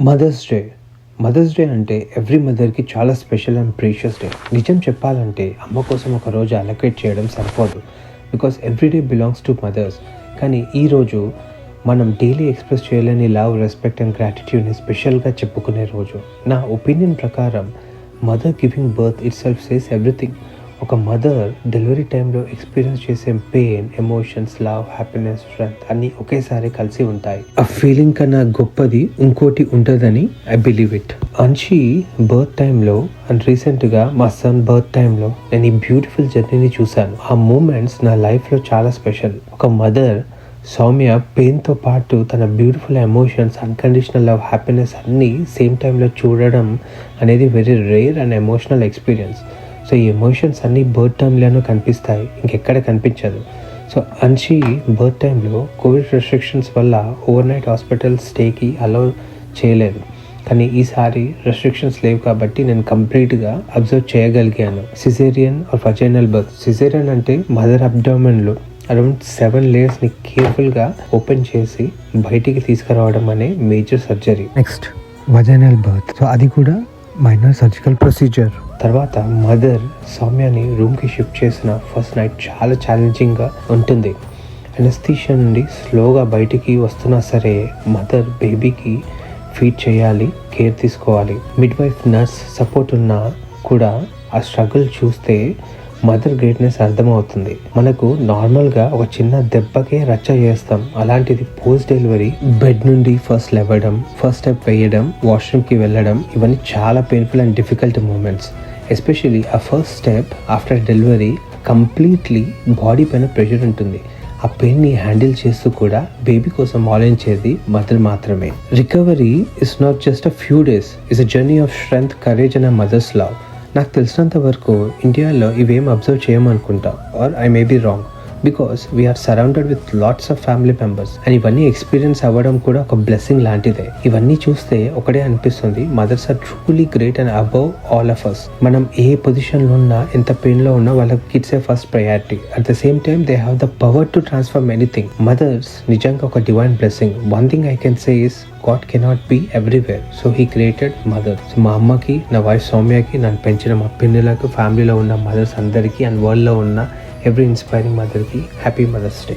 Mothers day అంటే every మదర్కి చాలా స్పెషల్ అండ్ ప్రీషియస్ డే. నిజం చెప్పాలంటే అమ్మ కోసం ఒక రోజు అలొకేట్ చేయడం సరిపోదు, because every day belongs to mothers. కానీ ఈరోజు మనం డైలీ ఎక్స్ప్రెస్ చేయలేని లవ్, రెస్పెక్ట్ అండ్ గ్రాటిట్యూడ్ని స్పెషల్గా చెప్పుకునే రోజు. నా ఒపీనియన్ ప్రకారం mother giving birth itself says everything. ఒక మదర్ డెలివరీ టైంలో ఎక్స్పీరియన్స్ చేసే pain, emotions, love, happiness, strength అన్నీ ఒకేసారి కలిసి ఉంటాయి. ఆ ఫీలింగ్ కన్నా గొప్పది ఇంకోటి ఉంటుందని I believe it. Anshi birth టైంలో అండ్ రీసెంట్గా మా సన్ బర్త్ టైంలో నేను ఈ బ్యూటిఫుల్ జర్నీని చూశాను. ఆ మూమెంట్స్ నా లైఫ్లో చాలా స్పెషల్. ఒక మదర్ సౌమ్య పెయిన్తో పాటు తన beautiful emotions, unconditional love, happiness అన్నీ సేమ్ టైంలో చూడడం అనేది very rare and emotional experience. So ఈ ఎమోషన్స్ అన్నీ బర్త్ టైంలోనూ కనిపిస్తాయి, ఇంకెక్కడ కనిపించదు. సో అన్షి బర్త్ టైంలో కోవిడ్ రెస్ట్రిక్షన్స్ వల్ల ఓవర్ నైట్ హాస్పిటల్ స్టేకి అలౌ చేయలేదు. కానీ ఈసారి రెస్ట్రిక్షన్స్ లేవు కాబట్టి నేను కంప్లీట్గా అబ్జర్వ్ చేయగలిగాను. Caesarean or vaginal birth. Caesarean అంటే మదర్ అబ్డామెన్లో అరౌండ్ 7 లేయర్స్ని కేర్ఫుల్గా ఓపెన్ చేసి బయటికి తీసుకురావడం అనే major surgery. Next vaginal birth. So అది కూడా మైనర్ సర్జికల్ ప్రొసీజర్. తర్వాత మదర్ సౌమ్యని రూమ్కి షిఫ్ట్ చేసిన ఫస్ట్ నైట్ చాలా ఛాలెంజింగ్గా ఉంటుంది. అనస్థీషియా నుండి స్లోగా బయటికి వస్తున్నా సరే మదర్ బేబీకి ఫీడ్ చేయాలి, కేర్ తీసుకోవాలి. మిడ్ వైఫ్ నర్స్ సపోర్ట్ ఉన్నా కూడా ఆ స్ట్రగుల్ చూస్తే మదర్ గ్రేట్నెస్ అర్థమవుతుంది. మనకు నార్మల్గా ఒక చిన్న దెబ్బకే రచ్చ చేస్తాం, అలాంటిది పోస్ట్ డెలివరీ బెడ్ నుండి ఫస్ట్ లేవడం, ఫస్ట్ స్టెప్ వేయడం, వాష్రూమ్కి వెళ్ళడం, ఇవన్నీ చాలా painful and difficult moments. Especially ఆ first step after delivery completely body పైన ప్రెషర్ ఉంటుంది. ఆ పెయిన్ని హ్యాండిల్ చేస్తూ కూడా బేబీ కోసం ఆలోచించేది మదర్ మాత్రమే. Recovery is not just a few days, is a journey of strength, courage and a mother's love. నాకు తెలిసినంత వరకు ఇండియాలో ఇవేం అబ్జర్వ్ చేయమనుకుంటా, or I may be wrong, because we're surrounded with lots of family members and ఇవన్నీ experience అవ్వడం కూడా ఒక బ్లెస్సింగ్ లాంటిదే. ఇవన్నీ చూస్తే ఒకటే అనిపిస్తుంది, mothers are truly great and above all of us. మనం ఏ పొజిషన్లో ఉన్నా, ఎంత పెయిన్లో ఉన్నా వాళ్ళకి kids a first priority. At the same time they have the power to transform anything. Mothers నిజంగా ఒక divine blessing. One thing I can say is God cannot be everywhere, so he created mothers. So మా అమ్మకి, నా wife సౌమ్యకి, నన్ను పెంచిన మా పిన్నులకు, ఫ్యామిలీలో ఉన్న మదర్స్ అందరికీ అండ్ వరల్డ్లో ఉన్న ఎవ్రీ ఇన్స్పైరింగ్ మదర్కి హ్యాపీ మదర్స్ డే.